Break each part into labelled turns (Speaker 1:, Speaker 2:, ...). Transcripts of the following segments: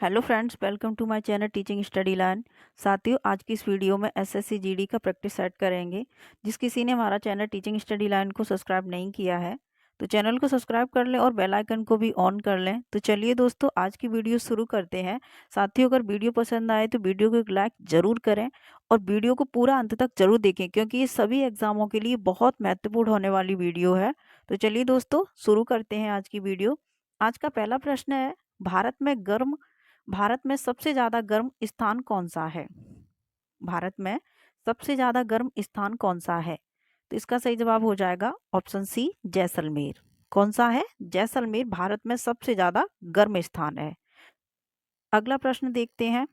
Speaker 1: Hello friends, welcome to my channel teaching study learn. साथियों, आज की इस वीडियो में एसएससी जीडी का प्रैक्टिस सेट करेंगे। जिस किसी ने हमारा चैनल टीचिंग स्टडी लर्न को सब्सक्राइब नहीं किया है तो चैनल को सब्सक्राइब कर लें और बेल आइकन को भी ऑन कर लें। तो चलिए दोस्तों, आज की वीडियो शुरू करते हैं। साथियों, अगर वीडियो पसंद आए तो वीडियो को एक लाइक जरूर करें और वीडियो को पूरा अंत तक जरूर देखें, क्योंकि ये सभी एग्जामों के लिए बहुत महत्वपूर्ण होने वाली वीडियो है। तो चलिए दोस्तों, शुरू करते हैं आज की वीडियो। आज का पहला प्रश्न है, भारत में सबसे ज्यादा गर्म स्थान कौन सा है? भारत में सबसे ज्यादा गर्म स्थान कौन सा है? तो इसका सही जवाब हो जाएगा ऑप्शन सी, जैसलमेर। कौन सा है? जैसलमेर भारत में सबसे ज्यादा गर्म स्थान है। अगला प्रश्न देखते हैं,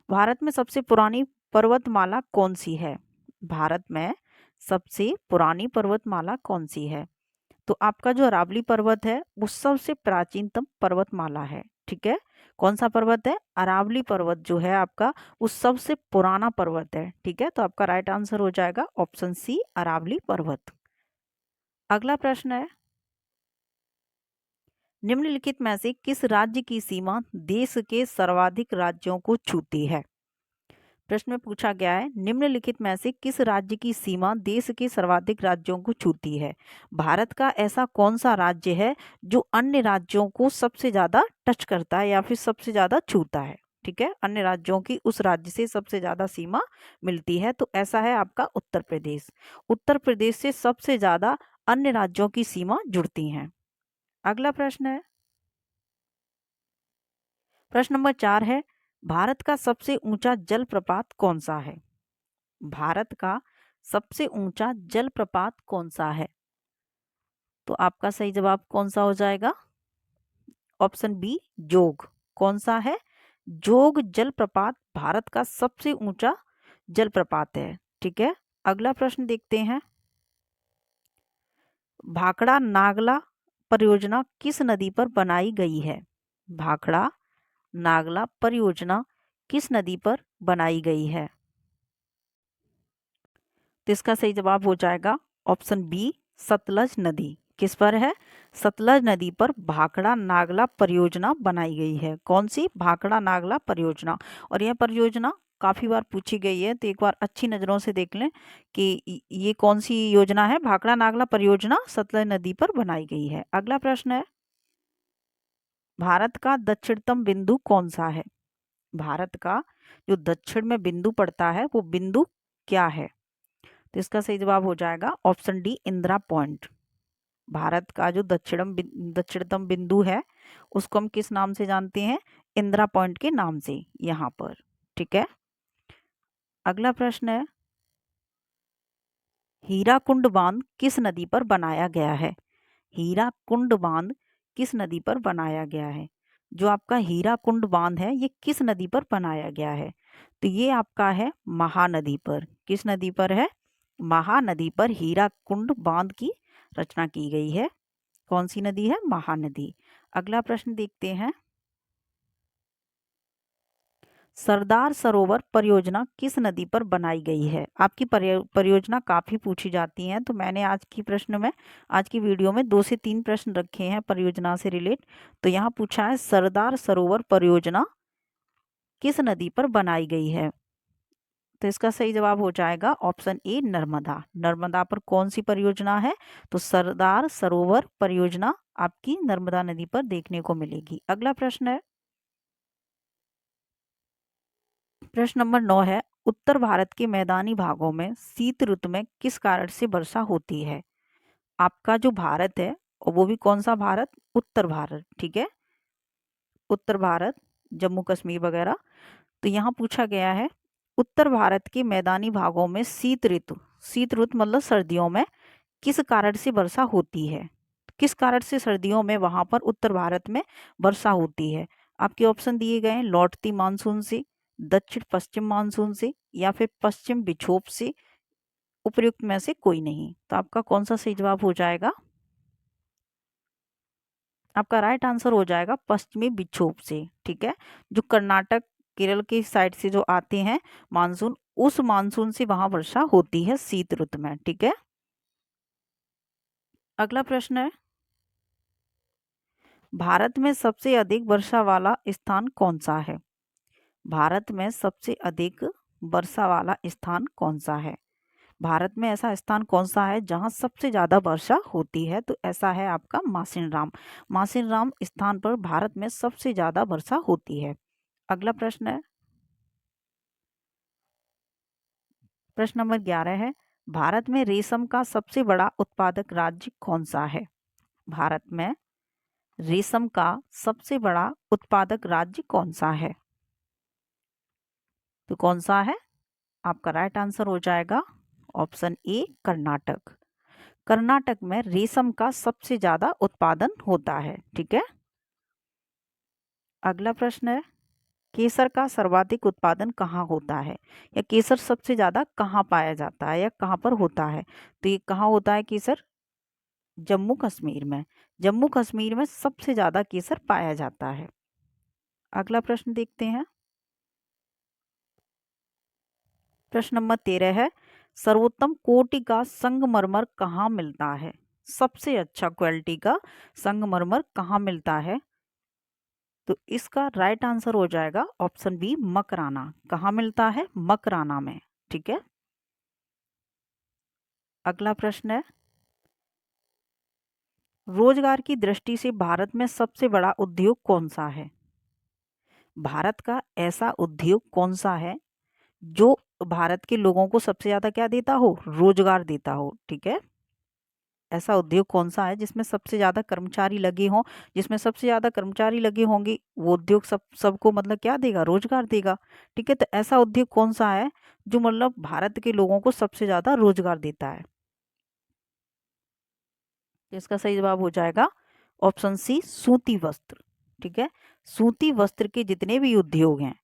Speaker 1: भारत में सबसे पुरानी पर्वतमाला कौन सी है? भारत में सबसे पुरानी पर्वतमाला कौन सी है? तो आपका जो अरावली पर्वत है वो सबसे प्राचीनतम पर्वतमाला है। ठीक है, कौन सा पर्वत है? अरावली पर्वत जो है आपका वो सबसे पुराना पर्वत है। ठीक है, तो आपका राइट आंसर हो जाएगा ऑप्शन सी, अरावली पर्वत। अगला प्रश्न है, निम्नलिखित में से किस राज्य की सीमा देश के सर्वाधिक राज्यों को छूती है? प्रश्न में पूछा गया है, निम्नलिखित में से किस राज्य की सीमा देश के सर्वाधिक राज्यों को छूती है? भारत का ऐसा कौन सा राज्य है जो अन्य राज्यों को सबसे ज्यादा टच करता है या फिर सबसे ज्यादा छूता है? ठीक है, अन्य राज्यों की उस राज्य से सबसे ज्यादा सीमा मिलती है, तो ऐसा है आपका उत्तर प्रदेश। उत्तर प्रदेश से सबसे ज्यादा अन्य राज्यों की सीमा जुड़ती हैं। अगला प्रश्न है, प्रश्न नंबर 4 है, भारत का सबसे ऊंचा जलप्रपात कौन सा है? भारत का सबसे ऊंचा जलप्रपात कौन सा है? तो आपका सही जवाब कौन सा हो जाएगा? ऑप्शन बी, जोग। कौन सा है? जोग जलप्रपात भारत का सबसे ऊंचा जलप्रपात है। ठीक है, अगला प्रश्न देखते हैं, भाखड़ा नागला परियोजना किस नदी पर बनाई गई है? भाखड़ा नागला परियोजना किस नदी पर बनाई गई है? तो इसका सही जवाब हो जाएगा ऑप्शन बी, सतलज नदी। किस पर है? सतलज नदी पर भाखड़ा नागला परियोजना बनाई गई है। कौन सी? भाखड़ा नागला परियोजना। और यह परियोजना काफी बार पूछी गई है, तो एक बार अच्छी नजरों से देख लें कि ये कौन सी योजना है। भाखड़ा नागला परियोजना सतलज नदी पर बनाई गई है। अगला प्रश्न है, भारत का दक्षिणतम बिंदु कौन सा है? भारत का जो दक्षिण में बिंदु पड़ता है वो बिंदु क्या है? तो इसका सही जवाब हो जाएगा option D, Indira point. Bharat का जो दक्षिणतम बिंदु है उसको हम किस नाम से जानते हैं? इंदिरा पॉइंट के नाम से यहाँ पर। ठीक है, अगला प्रश्न है, हीराकुंड बांध किस नदी पर बनाया गया है? हीराकुंड बांध किस नदी पर बनाया गया है? जो आपका हीराकुंड बांध है ये किस नदी पर बनाया गया है? तो ये आपका है महानदी पर। किस नदी पर है? महानदी पर हीराकुंड बांध की रचना की गई है। कौन सी नदी है? महानदी। अगला प्रश्न देखते हैं, सरदार सरोवर परियोजना किस नदी पर बनाई गई है? आपकी परियोजना काफी पूछी जाती हैं, तो मैंने आज की वीडियो में 2 से 3 प्रश्न रखे हैं परियोजना से रिलेट। तो यहाँ पूछा है, सरदार सरोवर परियोजना किस नदी पर बनाई गई है? तो इसका सही जवाब हो जाएगा ऑप्शन ए, नर्मदा। नर्मदा पर कौन सी परियोजना है? तो सरदार सरोवर परियोजना आपकी नर्मदा नदी पर देखने को मिलेगी। अगला प्रश्न है, प्रश्न नंबर 9 है, उत्तर भारत के मैदानी भागों में शीत ऋतु में किस कारण से वर्षा होती है? आपका जो भारत है और वो भी कौन सा भारत? उत्तर भारत। ठीक है, उत्तर भारत, जम्मू कश्मीर वगैरह। तो यहाँ पूछा गया है, उत्तर भारत के मैदानी भागों में शीत ऋतु मतलब सर्दियों में किस कारण से वर्षा होती है? किस कारण से सर्दियों में वहां पर उत्तर भारत में वर्षा होती है? आपके ऑप्शन दिए गए हैं, लौटती मानसून से, दक्षिण पश्चिम मानसून से, या फिर पश्चिम विक्षोभ से, उपयुक्त में से कोई नहीं। तो आपका कौन सा सही जवाब हो जाएगा? आपका राइट आंसर हो जाएगा पश्चिमी विक्षोभ से। ठीक है, जो कर्नाटक केरल के साइड से जो आते हैं मानसून, उस मानसून से वहां वर्षा होती है शीत ऋतु में। ठीक है, अगला प्रश्न है, भारत में सबसे अधिक वर्षा वाला स्थान कौन सा है? भारत में सबसे अधिक वर्षा वाला स्थान कौन सा है? भारत में ऐसा स्थान कौन सा है जहां सबसे ज्यादा वर्षा होती है? तो ऐसा है आपका मासिनराम। मासिनराम स्थान पर भारत में सबसे ज्यादा वर्षा होती है। अगला प्रश्न है, प्रश्न नंबर 11 है, भारत में रेशम का सबसे बड़ा उत्पादक राज्य कौन सा है? भारत में रेशम का सबसे बड़ा उत्पादक राज्य कौन सा है? तो कौन सा है? आपका राइट आंसर हो जाएगा ऑप्शन ए, कर्नाटक। कर्नाटक में रेशम का सबसे ज्यादा उत्पादन होता है। ठीक है। अगला प्रश्न है, केसर का सर्वाधिक उत्पादन कहाँ होता है, या केसर सबसे ज्यादा कहाँ पाया जाता है या कहाँ पर होता है? तो ये कहाँ होता है केसर? जम्मू कश्मीर में। जम्मू कश्मीर में सबसे ज्यादा केसर पाया जाता है। अगला प्रश्न देखते हैं, प्रश्न नंबर 13 है, सर्वोत्तम कोटि का संगमरमर कहाँ मिलता है? सबसे अच्छा क्वालिटी का संगमरमर कहाँ मिलता है? तो इसका राइट आंसर हो जाएगा ऑप्शन बी, मकराना। कहाँ मिलता है? मकराना में। ठीक है। अगला प्रश्न है, रोजगार की दृष्टि से भारत में सबसे बड़ा उद्योग कौन सा है? भारत का ऐसा उद्योग कौन सा है जो भारत के लोगों को सबसे ज्यादा क्या देता हो? रोजगार देता हो। ठीक है। ऐसा उद्योग कौन सा है जिसमें सबसे ज्यादा कर्मचारी लगे हों? जिसमें सबसे ज्यादा कर्मचारी लगे होंगे वो उद्योग सबको मतलब क्या देगा? रोजगार देगा। ठीक है। तो ऐसा उद्योग कौन सा है जो मतलब भारत के लोगों को सबसे ज्यादा रोजगार देता है? तो इसका सही जवाब हो जाएगा ऑप्शन सी, सूती वस्त्र। ठीक है। सूती वस्त्र के जितने भी उद्योग हैं,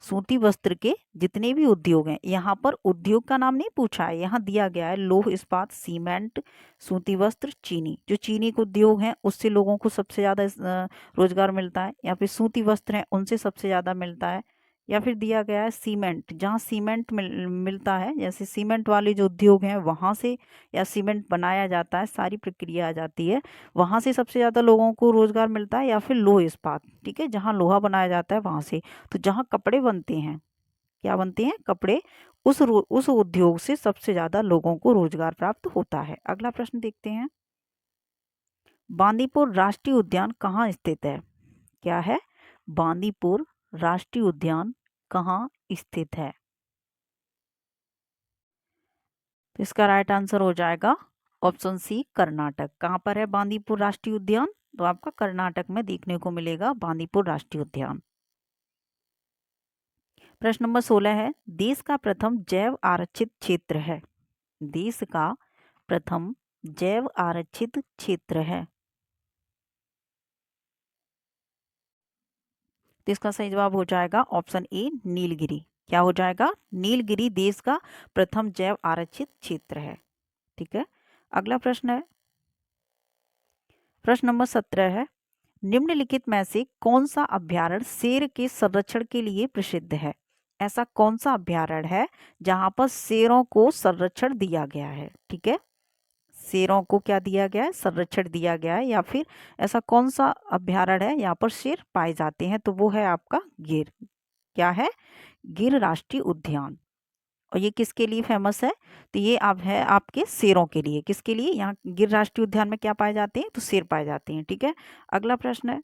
Speaker 1: सूती वस्त्र के जितने भी उद्योग हैं, यहाँ पर उद्योग का नाम नहीं पूछा है, यहाँ दिया गया है लौह इस्पात, सीमेंट, सूती वस्त्र, चीनी। जो चीनी के उद्योग हैं उससे लोगों को सबसे ज्यादा रोजगार मिलता है, या फिर सूती वस्त्र हैं उनसे सबसे ज्यादा मिलता है, या फिर दिया गया है सीमेंट, जहाँ सीमेंट मिलता है, जैसे सीमेंट वाले जो उद्योग हैं वहां से, या सीमेंट बनाया जाता है, सारी प्रक्रिया आ जाती है, वहां से सबसे ज्यादा लोगों को रोजगार मिलता है, या फिर लोह इस्पात, ठीक है, जहाँ लोहा बनाया जाता है वहां से। तो जहाँ कपड़े बनते हैं, क्या बनते हैं? कपड़े। उस उद्योग से सबसे ज्यादा लोगों को रोजगार प्राप्त होता है। अगला प्रश्न देखते हैं, बांदीपुर राष्ट्रीय उद्यान कहाँ स्थित है? क्या है? बांदीपुर राष्ट्रीय उद्यान कहाँ स्थित है? तो इसका राइट आंसर हो जाएगा ऑप्शन सी, कर्नाटक। कहाँ पर है बांदीपुर राष्ट्रीय उद्यान? तो आपका कर्नाटक में देखने को मिलेगा बांदीपुर राष्ट्रीय उद्यान। प्रश्न नंबर 16 है, देश का प्रथम जैव आरक्षित क्षेत्र है। देश का प्रथम जैव आरक्षित क्षेत्र है। तो इसका सही जवाब हो जाएगा ऑप्शन ए, नीलगिरी। क्या हो जाएगा? नीलगिरी देश का प्रथम जैव आरक्षित क्षेत्र है। ठीक है। अगला प्रश्न है, प्रश्न नंबर 17 है, निम्नलिखित में से कौन सा अभ्यारण्य शेर के संरक्षण के लिए प्रसिद्ध है? ऐसा कौन सा अभ्यारण्य है जहां पर शेरों को संरक्षण दिया गया है? ठीक है। शेरों को क्या दिया गया है? संरक्षण दिया गया है। या फिर ऐसा कौन सा अभ्यारण्य है यहाँ पर शेर पाए जाते हैं? तो वो है आपका गिर। क्या है? गिर राष्ट्रीय उद्यान। और ये किसके लिए फेमस है? तो ये अब है आपके शेरों के लिए। किसके लिए? यहाँ गिर राष्ट्रीय उद्यान में क्या पाए जाते हैं? तो शेर पाए जाते हैं। ठीक है। अगला प्रश्न है,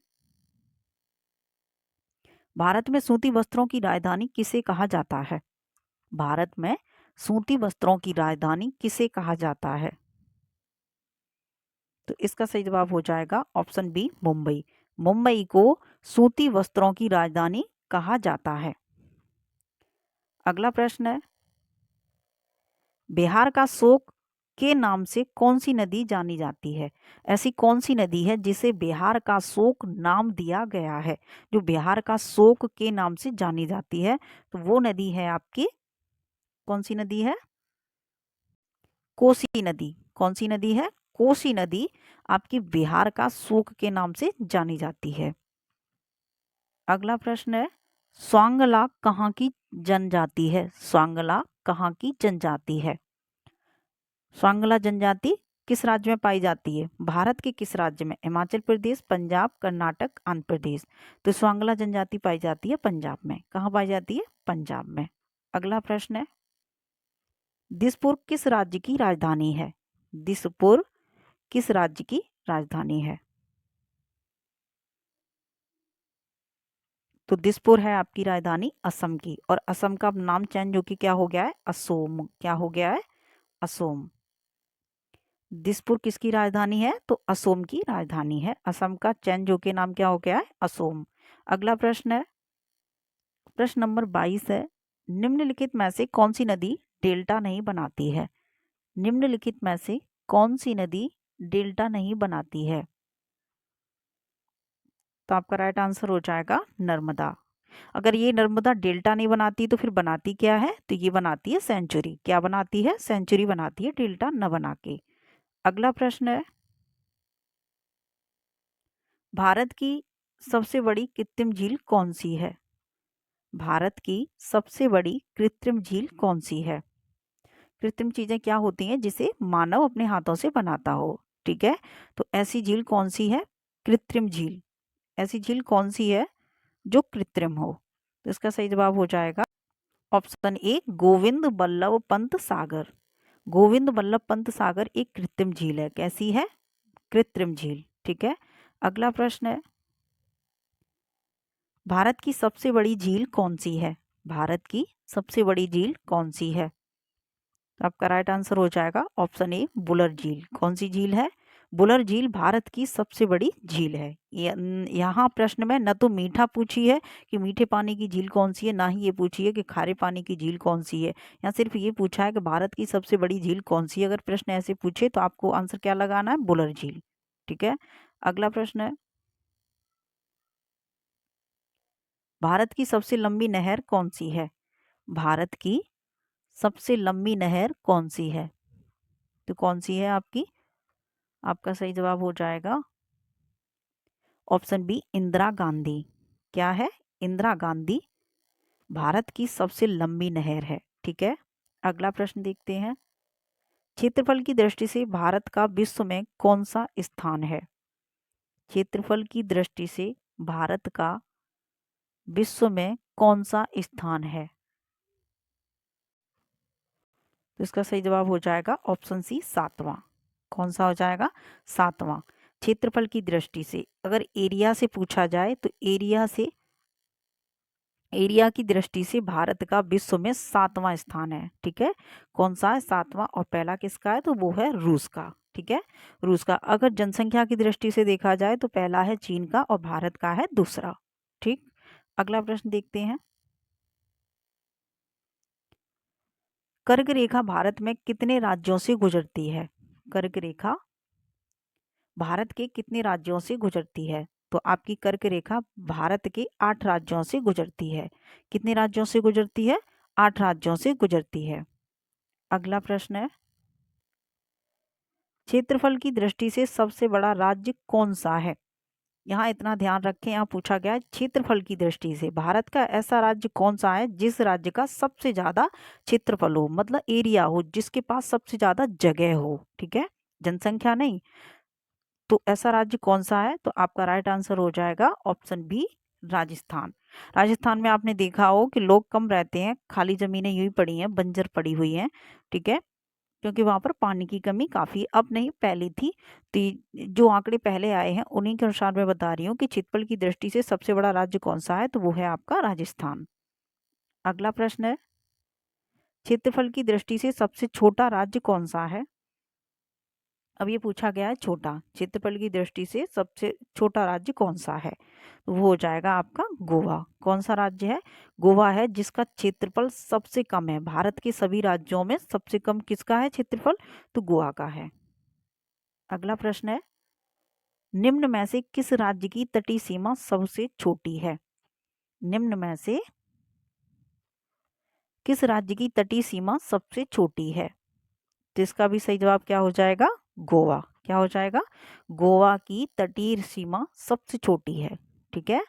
Speaker 1: भारत में सूती वस्त्रों की राजधानी किसे कहा जाता है? भारत में सूती वस्त्रों की राजधानी किसे कहा जाता है? तो इसका सही जवाब हो जाएगा ऑप्शन बी, मुंबई। मुंबई को सूती वस्त्रों की राजधानी कहा जाता है। अगला प्रश्न है, बिहार का शोक के नाम से कौन सी नदी जानी जाती है? ऐसी कौन सी नदी है जिसे बिहार का शोक नाम दिया गया है, जो बिहार का शोक के नाम से जानी जाती है? तो वो नदी है आपकी, कौन सी नदी है? कोसी नदी। कौन सी नदी है? कोसी नदी आपकी बिहार का शोक के नाम से जानी जाती है। अगला प्रश्न है, स्वांगला कहाँ की जनजाति है? स्वांगला कहाँ की जनजाति है? स्वांगला जनजाति किस राज्य में पाई जाती है? भारत के किस राज्य में? हिमाचल प्रदेश, पंजाब, कर्नाटक, आंध्र प्रदेश। तो स्वांगला जनजाति पाई जाती है पंजाब में। कहाँ पाई जाती है? पंजाब में। अगला प्रश्न है, दिसपुर किस राज्य की राजधानी है? दिसपुर किस राज्य की राजधानी है? तो दिसपुर है आपकी राजधानी असम की, और असम का नाम चेंज होके क्या हो गया है? असोम। क्या हो गया है? असोम। दिसपुर किसकी राजधानी है? तो असोम की राजधानी है। असम का चेंज होके नाम क्या हो गया है? असोम। अगला प्रश्न है, प्रश्न नंबर 22 है, निम्नलिखित में से कौन सी नदी डेल्टा नहीं बनाती है? निम्नलिखित में से कौन सी नदी डेल्टा नहीं बनाती है? तो आपका राइट आंसर हो जाएगा नर्मदा। अगर ये नर्मदा डेल्टा नहीं बनाती तो फिर बनाती क्या है? तो ये बनाती है सेंचुरी। क्या बनाती है? सेंचुरी बनाती है, डेल्टा न बना के। अगला प्रश्न है, भारत की सबसे बड़ी कृत्रिम झील कौन सी है? भारत की सबसे बड़ी कृत्रिम झील कौन सी है? कृत्रिम चीजें क्या होती हैं जिसे मानव अपने हाथों से बनाता हो, ठीक है? तो ऐसी झील कौन सी है? कृत्रिम झील। ऐसी झील कौन सी है जो कृत्रिम हो? तो इसका सही जवाब हो जाएगा ऑप्शन ए, गोविंद बल्लभ पंत सागर। गोविंद बल्लभ पंत सागर एक कृत्रिम झील है। कैसी है? कृत्रिम झील, ठीक है। अगला प्रश्न है, भारत की सबसे बड़ी झील कौन सी है? भारत की सबसे बड़ी झील कौन सी है? तो आपका राइट आंसर हो जाएगा ऑप्शन ए, बुलर झील। कौन सी झील है? बुलर झील भारत की सबसे बड़ी झील है। यहाँ प्रश्न में न तो मीठा पूछी है कि मीठे पानी की झील कौन सी है, ना ही ये पूछी है कि खारे पानी की झील कौन सी है। यहाँ सिर्फ ये पूछा है कि भारत की सबसे बड़ी झील कौन सी है। अगर प्रश्न ऐसे पूछे तो आपको आंसर क्या लगाना है? बुलर झील, ठीक है। अगला प्रश्न है, भारत की सबसे लंबी नहर कौन सी है? भारत की सबसे लंबी नहर कौन सी है? तो कौन सी है आपकी? आपका सही जवाब हो जाएगा ऑप्शन बी, इंदिरा गांधी। क्या है? इंदिरा गांधी भारत की सबसे लंबी नहर है, ठीक है। अगला प्रश्न देखते हैं, क्षेत्रफल की दृष्टि से भारत का विश्व में कौन सा स्थान है? क्षेत्रफल की दृष्टि से भारत का विश्व में कौन सा स्थान है? तो इसका सही जवाब हो जाएगा ऑप्शन सी, 7वां। कौन सा हो जाएगा? 7वां। क्षेत्रफल की दृष्टि से अगर एरिया से पूछा जाए तो एरिया की दृष्टि से भारत का विश्व में 7वां स्थान है, ठीक है। कौन सा है? 7वां। और पहला किसका है? तो वो है रूस का, ठीक है। रूस का। अगर जनसंख्या की दृष्टि से देखा जाए तो पहला है चीन का और भारत का है दूसरा, ठीक। अगला प्रश्न देखते हैं, कर्क रेखा भारत में कितने राज्यों से गुजरती है? कर्क रेखा भारत के कितने राज्यों से गुजरती है? तो आपकी कर्क रेखा भारत के 8 राज्यों से गुजरती है। कितने राज्यों से गुजरती है? 8 राज्यों से गुजरती है। अगला प्रश्न है, क्षेत्रफल की दृष्टि से सबसे बड़ा राज्य कौन सा है? यहाँ इतना ध्यान रखें, यहाँ पूछा गया है क्षेत्रफल की दृष्टि से भारत का ऐसा राज्य कौन सा है जिस राज्य का सबसे ज्यादा क्षेत्रफल हो, मतलब एरिया हो, जिसके पास सबसे ज्यादा जगह हो, ठीक है, जनसंख्या नहीं। तो ऐसा राज्य कौन सा है? तो आपका राइट आंसर हो जाएगा ऑप्शन बी, राजस्थान। राजस्थान में आपने देखा हो कि लोग कम रहते हैं, खाली जमीनें यूं ही पड़ी हैं, बंजर पड़ी हुई हैं, ठीक है, क्योंकि वहां पर पानी की कमी काफी अब नहीं पहले थी। तो जो आंकड़े पहले आए हैं उन्हीं के अनुसार मैं बता रही हूँ कि क्षेत्रफल की दृष्टि से सबसे बड़ा राज्य कौन सा है, तो वो है आपका राजस्थान। अगला प्रश्न है, क्षेत्रफल की दृष्टि से सबसे छोटा राज्य कौन सा है? अब ये पूछा गया है छोटा, क्षेत्रफल की दृष्टि से सबसे छोटा राज्य कौन सा है? तो वो हो जाएगा आपका गोवा। कौन सा राज्य है? गोवा है, जिसका क्षेत्रफल सबसे कम है। भारत के सभी राज्यों में सबसे कम किसका है क्षेत्रफल? तो गोवा का है। अगला प्रश्न है, निम्न में से किस राज्य की तटीय सीमा सबसे छोटी है? निम्न में से किस राज्य की तटीय सीमा सबसे छोटी है? तो इसका भी सही जवाब क्या हो जाएगा? गोवा। क्या हो जाएगा? गोवा की तटीय सीमा सबसे छोटी है, ठीक है।